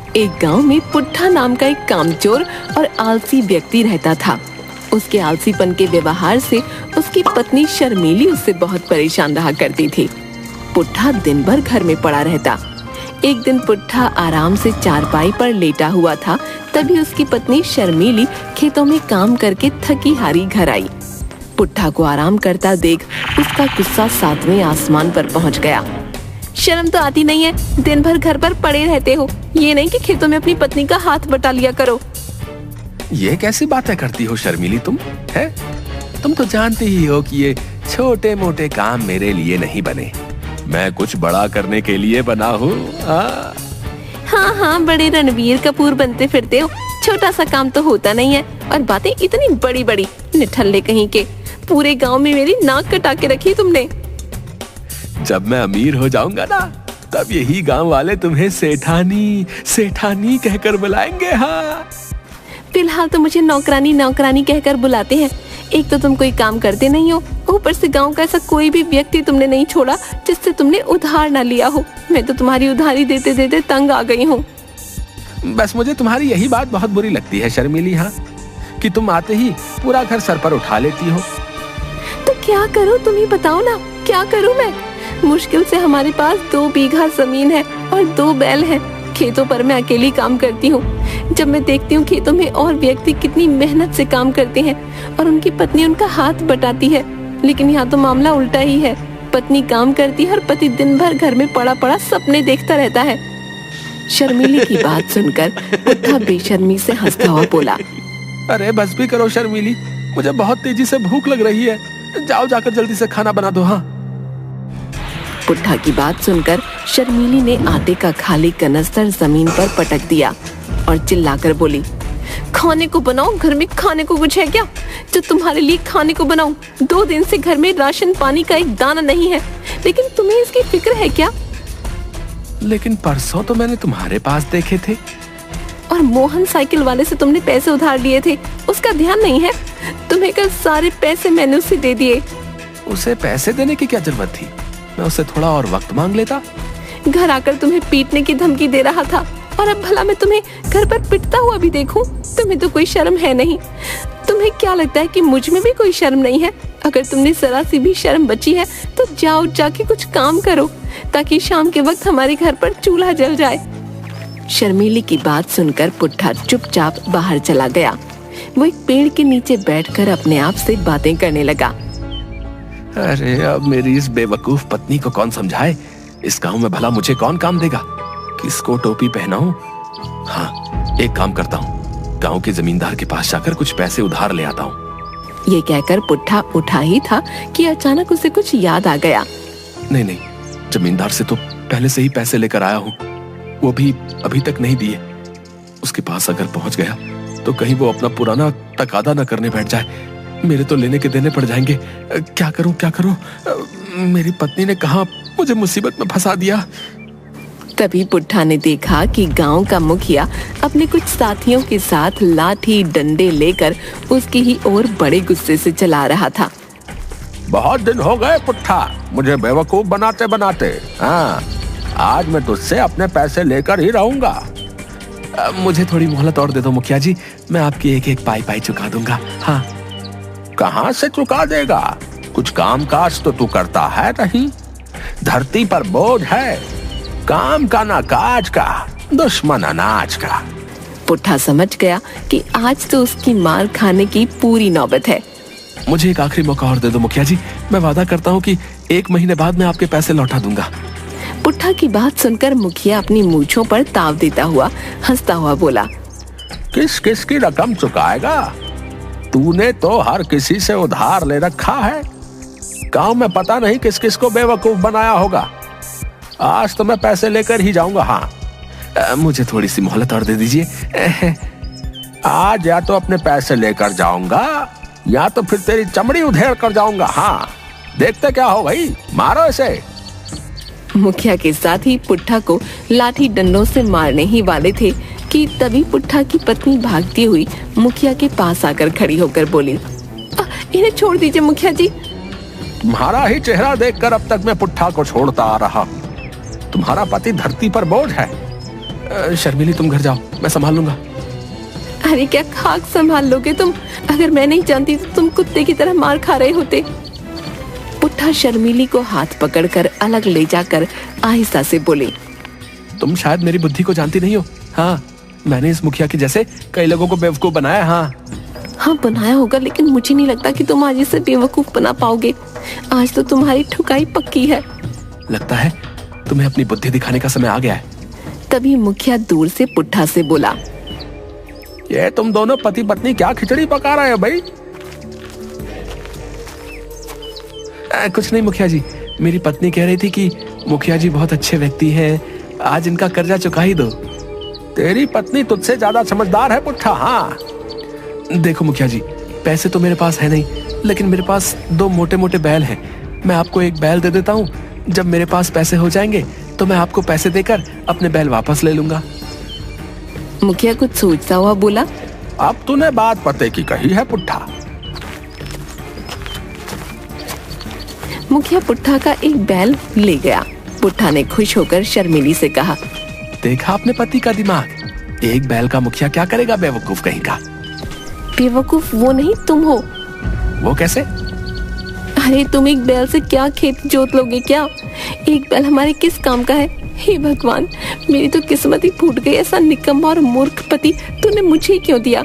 एक गांव में पुट्ठा नाम का एक कामचोर और आलसी व्यक्ति रहता था। उसके आलसीपन के व्यवहार से उसकी पत्नी शर्मीली उससे बहुत परेशान रहा करती थी। पुट्ठा दिन भर घर में पड़ा रहता। एक दिन पुट्ठा आराम से चारपाई पर लेटा हुआ था, तभी उसकी पत्नी शर्मीली खेतों में काम करके थकी हारी घर आई। पुट्ठा को आराम करता देख उसका गुस्सा 7वें आसमान पर पहुंच गया। शर्म तो आती नहीं है, दिन भर घर पर पड़े रहते हो, ये नहीं कि खेतों में अपनी पत्नी का हाथ बटा लिया करो। ये कैसी बातें करती हो शर्मीली तुम? तुम तो जानती ही हो कि ये छोटे मोटे काम मेरे लिए नहीं बने, मैं कुछ बड़ा करने के लिए बना हूँ। हाँ, बड़े रणवीर कपूर बनते फिरते हो, छोटा सा काम तो होता नहीं है और बातें इतनी बड़ी बड़ी, निठल्ले कहीं के। पूरे गांव में मेरी नाक कटा के रखी तुमने। जब मैं अमीर हो जाऊंगा ना, तब यही गांव वाले तुम्हें सेठानी सेठानी कहकर बुलाएंगे। हाँ, फिलहाल तो मुझे नौकरानी नौकरानी कहकर बुलाते हैं। एक तो तुम कोई काम करते नहीं हो, ऊपर से गांव का ऐसा कोई भी व्यक्ति तुमने नहीं छोड़ा जिससे तुमने उधार ना लिया हो। मैं तो तुम्हारी उधारी देते देते तंग आ गई हूँ। बस मुझे तुम्हारी यही बात बहुत बुरी लगती है शर्मीली, हाँ, कि तुम आते ही पूरा घर सर पर उठा लेती हो। तो क्या करूँ, तुम ही बताओ ना, क्या करूँ मैं? मुश्किल से हमारे पास 2 बीघा जमीन है और 2 बैल हैं। खेतों पर मैं अकेली काम करती हूँ। जब मैं देखती हूँ खेतों में और व्यक्ति कितनी मेहनत से काम करते हैं और उनकी पत्नी उनका हाथ बटाती है, लेकिन यहाँ तो मामला उल्टा ही है। पत्नी काम करती है और पति दिन भर घर में पड़ा पड़ा सपने देखता रहता है। शर्मीली की बात सुनकर पुट्ठा बेशर्मी से हंसता हुआ बोला, अरे बस भी करो शर्मीली, मुझे बहुत तेजी से भूख लग रही है, जाओ जाकर जल्दी से खाना बना दो। हाँ। पुट्ठा की बात सुनकर शर्मीली ने आटे का खाली कनस्तर जमीन पर पटक दिया और चिल्लाकर बोली, खाने को बनाओ, घर में खाने को कुछ है क्या जो तुम्हारे लिए खाने को बनाऊं? 2 दिन से घर में राशन पानी का एक दाना नहीं है, लेकिन तुम्हें इसकी फिक्र है क्या? लेकिन परसों तो मैंने तुम्हारे पास देखे थे। और मोहन साइकिल वाले से तुमने पैसे उधार लिए थे, उसका ध्यान नहीं है? तुम्हें कल सारे पैसे मैंने उसे दे दिए। उसे पैसे देने की क्या जरूरत थी? मैं उससे थोड़ा और वक्त मांग लेता। घर आकर तुम्हें पीटने की धमकी दे रहा था, और अब भला मैं तुम्हें घर पर पिटता हुआ भी देखूं? तुम्हें तो कोई शर्म है नहीं। तुम्हें क्या लगता है कि मुझ में भी कोई शर्म नहीं है? अगर तुमने जरा सी भी शर्म बची है तो जाओ जाके कुछ काम करो, ताकि शाम के वक्त हमारे घर पर चूल्हा जल जाए। शर्मीली की बात सुनकर पुट्ठा चुपचाप बाहर चला गया। वो एक पेड़ के नीचे बैठकर अपने आप से बातें करने लगा। अरे अब मेरी इस बेवकूफ पत्नी को कौन समझाए? इस गांव में भला मुझे कौन काम देगा? किसको टोपी पहनाऊं? हाँ, एक काम करता हूँ, गांव के जमींदार के पास जाकर कुछ पैसे उधार ले आता हूँ। ये कहकर पुट्ठा उठा ही था कि अचानक उसे कुछ याद आ गया। नहीं, जमींदार से तो पहले से ही पैसे लेकर आया हूँ, वो भी अभी तक नहीं दिए। उसके पास अगर पहुंच गया तो कहीं वो अपना पुराना तकादा न करने बैठ जाए, मेरे तो लेने के देने पड़ जाएंगे। क्या करूं? मेरी पत्नी ने कहा मुझे मुसीबत में फंसा दिया। तभी पुट्ठा ने देखा कि गांव का मुखिया अपने कुछ साथियों के साथ लाठी डंडे लेकर उसकी ही ओर बड़े गुस्से से चला रहा था। बहुत दिन हो गए पुट्ठा मुझे बेवकूफ बनाते बनाते। हाँ, आज मैं तुझसे अपने पैसे लेकर ही रहूंगा। मुझे थोड़ी मोहलत और दे दो मुखिया जी, मैं आपकी एक एक पाई चुका दूंगा। हाँ। कहाँ से चुका देगा? कुछ काम काज तो तू करता है नहीं। धरती पर बोझ है, काम का ना काज का, दुश्मन अनाज का। पुट्ठा समझ गया कि आज तो उसकी मार खाने की पूरी नौबत है। मुझे एक आखिरी मौका और दे दो मुखिया जी, मैं वादा करता हूँ कि 1 महीने बाद मैं आपके पैसे लौटा दूंगा। पुट्ठा की बात सुनकर मुखिया अपनी मूंछों पर ताव देता हुआ हंसता हुआ बोला, किस किस की रकम चुकाएगा? तूने तो हर किसी से उधार ले रखा है। गांव में पता नहीं किस किस को बेवकूफ बनाया होगा। आज तो मैं पैसे लेकर ही जाऊंगा। हाँ, मुझे थोड़ी सी मोहलत और दे दीजिए। आज या तो अपने पैसे लेकर जाऊंगा या तो फिर तेरी चमड़ी उधेड़ कर जाऊंगा। हाँ, देखते क्या हो भाई, मारो इसे। मुखिया के साथ ही पुट्ठा को लाठी डंडों से मारने ही वाले थे कि तभी पुट्ठा की पत्नी भागती हुई मुखिया के पास आकर खड़ी होकर बोली, इन्हें छोड़ दीजिए मुखिया जी। तुम्हारा ही चेहरा देखकर अब तक मैं पुट्ठा को छोड़ता आ रहा। तुम्हारा पति धरती पर बोझ है, शर्मिली तुम घर जाओ, मैं संभाल लूंगा। अरे क्या खाक संभाल लोगे तुम? अगर मैं नहीं जानती तो तुम कुत्ते की तरह मार खा रहे होते। पुट्ठा शर्मिली को हाथ पकड़कर अलग ले जाकर आहिस्ता से बोले, तुम शायद मेरी बुद्धि को जानती नहीं हो। हाँ, मैंने इस मुखिया के जैसे कई लोगों को बेवकूफ बनाया। हाँ बनाया होगा, लेकिन मुझे नहीं लगता कि तुम आज इसे बेवकूफ बना पाओगे। आज तो तुम्हारी ठुकाई पक्की है। लगता है तुम्हें अपनी बुद्धि दिखाने का समय आ गया है। तभी मुखिया दूर से पुट्ठा से बोला, ये तुम दोनों पति पत्नी क्या खिचड़ी पका रहे हो भाई? कुछ नहीं मुखिया जी, मेरी पत्नी कह रही थी कि मुखिया जी बहुत अच्छे व्यक्ति हैं, आज इनका कर्जा चुका ही दो। तेरी पत्नी तुझसे ज्यादा समझदार है पुट्ठा। हाँ देखो मुखिया जी, पैसे तो मेरे पास है नहीं, लेकिन मेरे पास 2 मोटे मोटे बैल हैं। मैं आपको एक बैल दे देता हूँ। जब मेरे पास पैसे हो जाएंगे तो मैं आपको पैसे देकर अपने बैल वापस ले लूंगा। मुखिया कुछ सोचता हुआ बोला, अब तूने बात पते की कही है पुट्ठा। मुखिया पुट्ठा का एक बैल ले गया। पुट्ठा ने खुश होकर शर्मिली से कहा, देखा अपने पति का दिमाग, एक बैल का मुखिया क्या करेगा बेवकूफ कहीं का। बेवकूफ वो नहीं तुम हो। वो कैसे? अरे तुम एक बैल से क्या खेत जोत लोगे क्या? एक बैल हमारे किस काम का है? हे भगवान, मेरी तो किस्मत ही फूट गई। ऐसा निकम्मा और मूर्ख पति तूने मुझे क्यों दिया?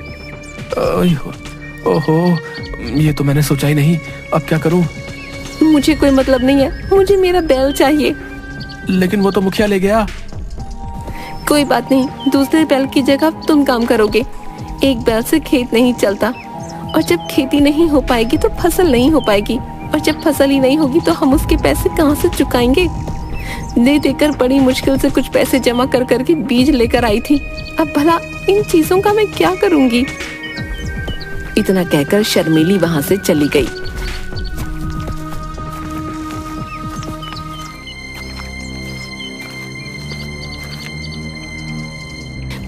ओहो, ये तो मैंने सोचा ही नहीं। अब क्या करूं? मुझे कोई मतलब नहीं है, मुझे मेरा बैल चाहिए। लेकिन वो तो मुखिया ले गया। कोई बात नहीं, दूसरे बैल की जगह तुम काम करोगे। एक बैल से खेत नहीं चलता, और जब खेती नहीं हो पाएगी तो फसल नहीं हो पाएगी, और जब फसल ही नहीं होगी तो हम उसके पैसे कहाँ से चुकाएंगे? दे देकर बड़ी मुश्किल से कुछ पैसे जमा कर करके बीज लेकर आई थी। अब भला इन चीजों का मैं क्या करूंगी? इतना कहकर शर्मिली वहां से चली गई।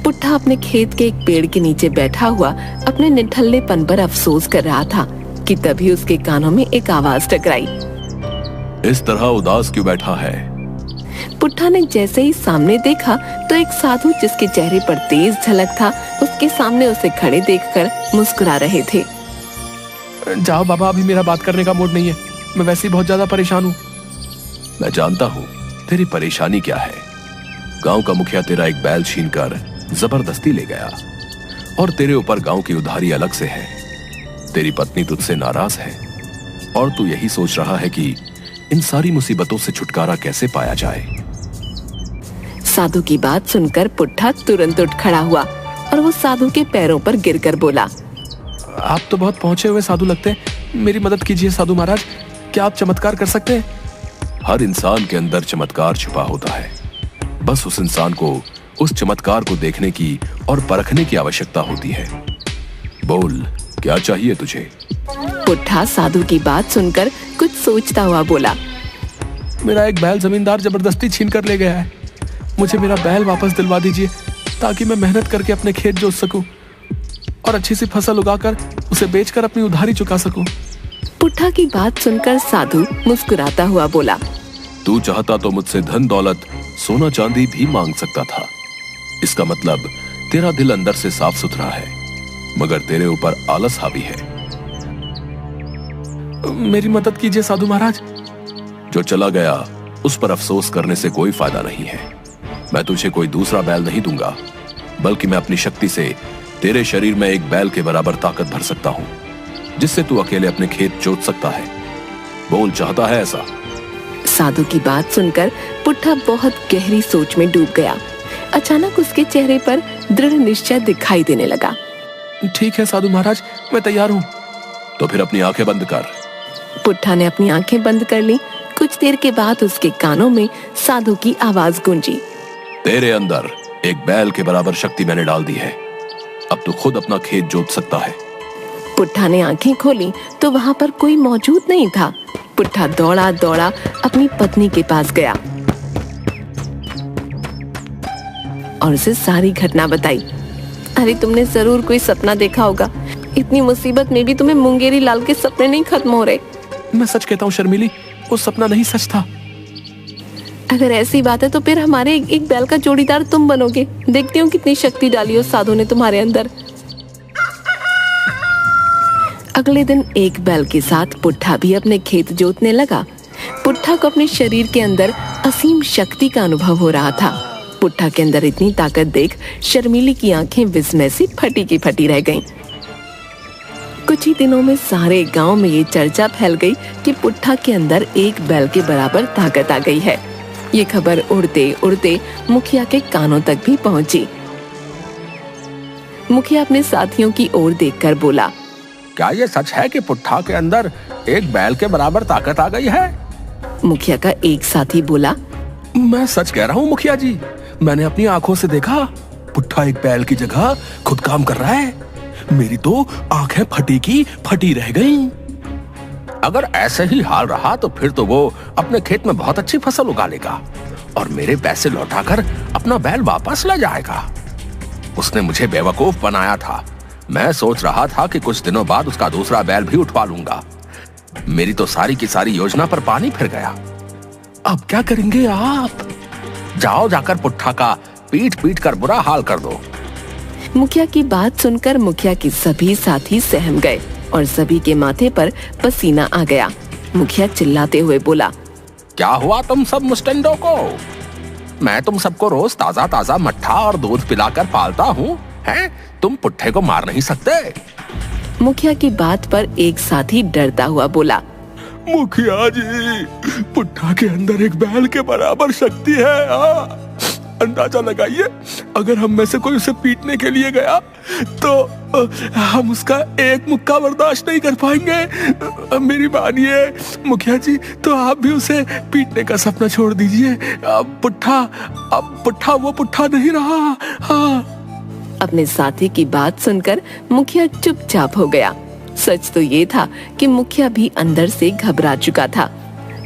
पुट्ठा अपने खेत के एक पेड़ के नीचे बैठा हुआ अपने निठल्लेपन पर अफसोस कर रहा था कि तभी उसके कानों में एक आवाज टकराई। इस तरह उदास क्यों बैठा है? पुट्ठा ने जैसे ही सामने देखा तो एक साधु जिसके चेहरे पर तेज झलक था, उसके सामने उसे खड़े देखकर मुस्कुरा रहे थे। जाओ बाबा, अभी मेरा बात करने का मूड नहीं है। मैं वैसे ही बहुत ज्यादा परेशान हूँ। मैं जानता हूँ तेरी परेशानी क्या है। गांव का मुखिया तेरा एक बैल छीनकर जबरदस्ती ले गया, और तेरे ऊपर गांव की उधारी अलग से है। तेरी पत्नी तुझसे नाराज है, और तू यही सोच रहा है कि इन सारी मुसीबतों से छुटकारा कैसे पाया जाए। साधु की बात सुनकर पुट्ठा तुरंत उठ खड़ा हुआ और वो साधु के पैरों पर गिरकर बोला, आप तो बहुत पहुंचे हुए साधु लगते हैं। मेरी मदद कीजिए साधु महाराज, क्या आप चमत्कार कर सकते हैं? हर इंसान के अंदर चमत्कार छुपा होता है। बस उस इंसान को उस चमत्कार को देखने की और परखने की आवश्यकता होती है। बोल, क्या चाहिए तुझे? पुट्ठा साधु की बात सुनकर कुछ सोचता हुआ बोला, मेरा एक बैल जमींदार जबरदस्ती छीन कर ले गया है। मुझे मेरा बैल वापस दिलवा दीजिए, ताकि मैं मेहनत करके अपने खेत जोत सकूं और अच्छी सी फसल उगाकर उसे बेचकर अपनी उधारी चुका सकूं। पुट्ठा की बात सुनकर साधु मुस्कुराता हुआ बोला, तू चाहता तो मुझसे धन दौलत सोना चांदी भी मांग सकता था। इसका मतलब तेरा दिल अंदर से साफ सुथरा है, मगर तेरे ऊपर आलस हावी है। मेरी मदद कीजिए साधु महाराज। जो चला गया उस पर अफसोस करने से कोई फायदा नहीं है। मैं तुझे कोई दूसरा बैल नहीं दूंगा, बल्कि मैं अपनी शक्ति से तेरे शरीर में एक बैल के बराबर ताकत भर सकता हूं, जिससे तू अकेले अपने खेत जोत सकता है। बोल, चाहता है ऐसा? साधु की बात सुनकर पुट्ठा बहुत गहरी सोच में डूब गया। अचानक उसके चेहरे पर दृढ़ निश्चय दिखाई देने लगा। ठीक है साधु महाराज, मैं तैयार हूँ। तो फिर अपनी आंखें बंद कर। पुट्ठा ने अपनी आंखें बंद कर ली। कुछ देर के बाद उसके कानों में साधु की आवाज गूंजी, तेरे अंदर एक बैल के बराबर शक्ति मैंने डाल दी है। अब तू खुद अपना खेत जोत सकता है। पुट्ठा ने आंखें खोली तो वहां पर कोई मौजूद नहीं था। पुट्ठा दौड़ा दौड़ा अपनी पत्नी के पास गया और उसे सारी घटना बताई। अरे तुमने जरूर कोई सपना देखा होगा। इतनी मुसीबत में भी तुम्हें मुंगेरी लाल के सपने नहीं खत्म हो रहे। मैं सच कहता हूँ शर्मिली, वो सपना नहीं सच था। अगर ऐसी बात है तो फिर हमारे एक बैल का जोड़ीदार तुम बनोगे। देखती हूँ कितनी शक्ति डाली उस साधु ने तुम्हारे अंदर। अगले दिन एक बैल के साथ पुट्ठा भी अपने खेत जोतने लगा। पुट्ठा को अपने शरीर के अंदर असीम शक्ति का अनुभव हो रहा था। पुट्ठा के अंदर इतनी ताकत देख शर्मीली की आंखें विस्मय से फटी की फटी रह गईं। कुछ ही दिनों में सारे गांव में ये चर्चा फैल गई कि पुट्ठा के अंदर एक बैल के बराबर ताकत आ गई है। ये खबर उड़ते उड़ते मुखिया के कानों तक भी पहुंची। मुखिया अपने साथियों की ओर देखकर बोला, क्या ये सच है कि पुट्ठा के अंदर एक बैल के बराबर ताकत आ गई है? मुखिया का एक साथी बोला, मैं सच कह रहा हूँ मुखिया जी, मैंने अपनी आंखों से देखा। पुट्ठा एक बैल की जगह खुद काम कर रहा है। मेरी तो आंखें फटी की फटी रह गईं। अगर ऐसे ही हाल रहा तो फिर तो वो अपने खेत में बहुत अच्छी फसल उगा लेगा और मेरे पैसे लौटाकर अपना बैल वापस ले जाएगा। उसने मुझे बेवकूफ बनाया था। मैं सोच रहा था कि कुछ दिनों बाद उसका दूसरा बैल भी उठवा लूंगा। मेरी तो सारी की सारी योजना पर पानी फिर गया। अब क्या करेंगे आप? जाओ जाकर पुट्ठा का पीट पीट कर बुरा हाल कर दो। मुखिया की बात सुनकर मुखिया के सभी साथी सहम गए और सभी के माथे पर पसीना आ गया। मुखिया चिल्लाते हुए बोला, क्या हुआ तुम सब मुस्टंडों को? मैं तुम सबको रोज ताजा ताजा मट्ठा और दूध पिलाकर पालता हूँ, हैं? तुम पुट्ठे को मार नहीं सकते। मुखिया की बात पर एक साथी डरता हुआ बोला, मुखिया जी, पुट्ठा के अंदर एक बैल के बराबर शक्ति है। अंदाजा लगाइए, अगर हम में से कोई उसे पीटने के लिए गया तो हम उसका एक मुक्का बर्दाश्त नहीं कर पाएंगे। मेरी मानिए मुखिया जी, तो आप भी उसे पीटने का सपना छोड़ दीजिए। अब पुट्ठा वो पुट्ठा नहीं रहा। हाँ। अपने साथी की बात सुनकर मुखिया चुपचाप हो गया। सच तो ये था कि मुखिया भी अंदर से घबरा चुका था।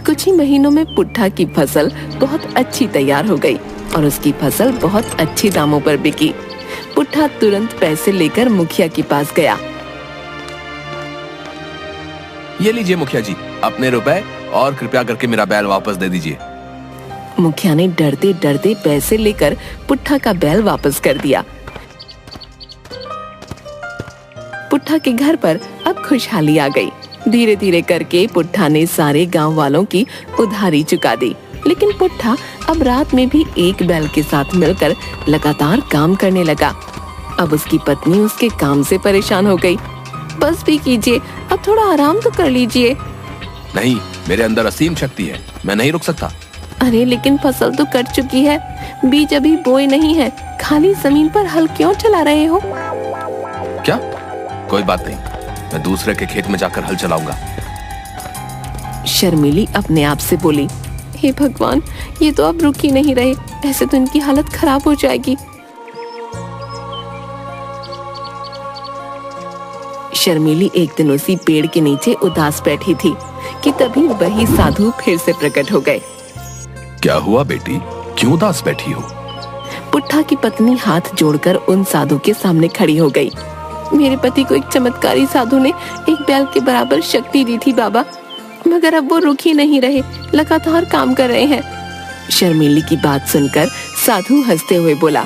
कुछ ही महीनों में पुट्ठा की फसल बहुत अच्छी तैयार हो गई और उसकी फसल बहुत अच्छे दामों पर बिकी। पुट्ठा तुरंत पैसे लेकर मुखिया के पास गया। ये लीजिए मुखिया जी, अपने रुपए, और कृपया करके मेरा बैल वापस दे दीजिए। मुखिया ने डरते डरते पैसे लेकर पुट्ठा का बैल वापस कर दिया। पुट्ठा के घर पर अब खुशहाली आ गई। धीरे धीरे करके पुट्ठा ने सारे गांव वालों की उधारी चुका दी। लेकिन पुट्ठा अब रात में भी एक बैल के साथ मिलकर लगातार काम करने लगा। अब उसकी पत्नी उसके काम से परेशान हो गई। बस भी कीजिए, अब थोड़ा आराम तो कर लीजिए। नहीं, मेरे अंदर असीम शक्ति है, मैं नहीं रुक सकता। अरे लेकिन फसल तो कट चुकी है, बीज अभी बोए नहीं है, खाली जमीन पर हल क्यों चला रहे हो? क्या? कोई बात नहीं, मैं दूसरे के खेत में जाकर हल चलाऊंगा। शर्मीली अपने आप से बोली, हे भगवान, ये तो अब रुक ही नहीं रहे, ऐसे तो इनकी हालत खराब हो जाएगी। शर्मीली एक दिन उसी पेड़ के नीचे उदास बैठी थी कि तभी वही साधु फिर से प्रकट हो गए। क्या हुआ बेटी, क्यों उदास बैठी हो? पुट्ठा की पत्नी हाथ जोड़कर उन साधु के सामने खड़ी हो गई। मेरे पति को एक चमत्कारी साधु ने एक बैल के बराबर शक्ति दी थी बाबा, मगर अब वो रुक ही नहीं रहे, लगातार काम कर रहे हैं। शर्मीली की बात सुनकर साधु हंसते हुए बोला,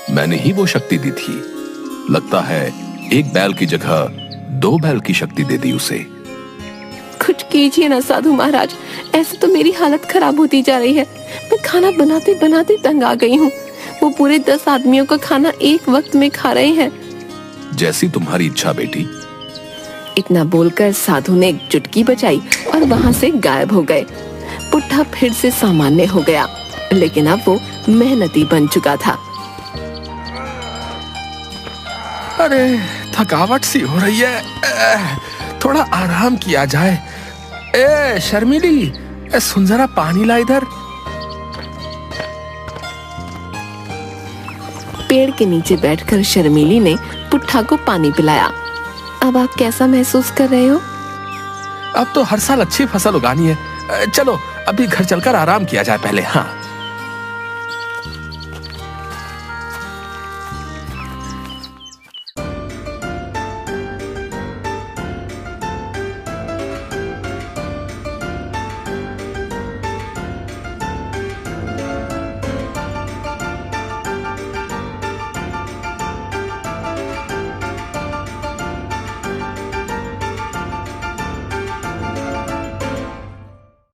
मैंने ही वो शक्ति दी थी। लगता है एक बैल की जगह 2 बैल की शक्ति दे दी उसे। कुछ कीजिए ना साधु महाराज, ऐसे तो मेरी हालत खराब होती जा रही है। मैं खाना बनाते बनाते तंग आ गई हूँ। वो पूरे 10 आदमियों का खाना एक वक्त में खा रहे हैं। जैसी तुम्हारी इच्छा बेटी। इतना बोलकर साधु ने एक चुटकी बजाई और वहाँ से गायब हो गए। पुट्ठा फिर से सामान्य हो गया, लेकिन अब वो मेहनती बन चुका था। अरे थकावट सी हो रही है, थोड़ा आराम किया जाए। ए शर्मिली, सुन जरा पानी ला इधर। पेड़ के नीचे बैठकर शर्मिली ने पुट्ठा को पानी पिलाया। अब आप कैसा महसूस कर रहे हो? अब तो हर साल अच्छी फसल उगानी है। चलो अभी घर चलकर आराम किया जाए पहले। हाँ।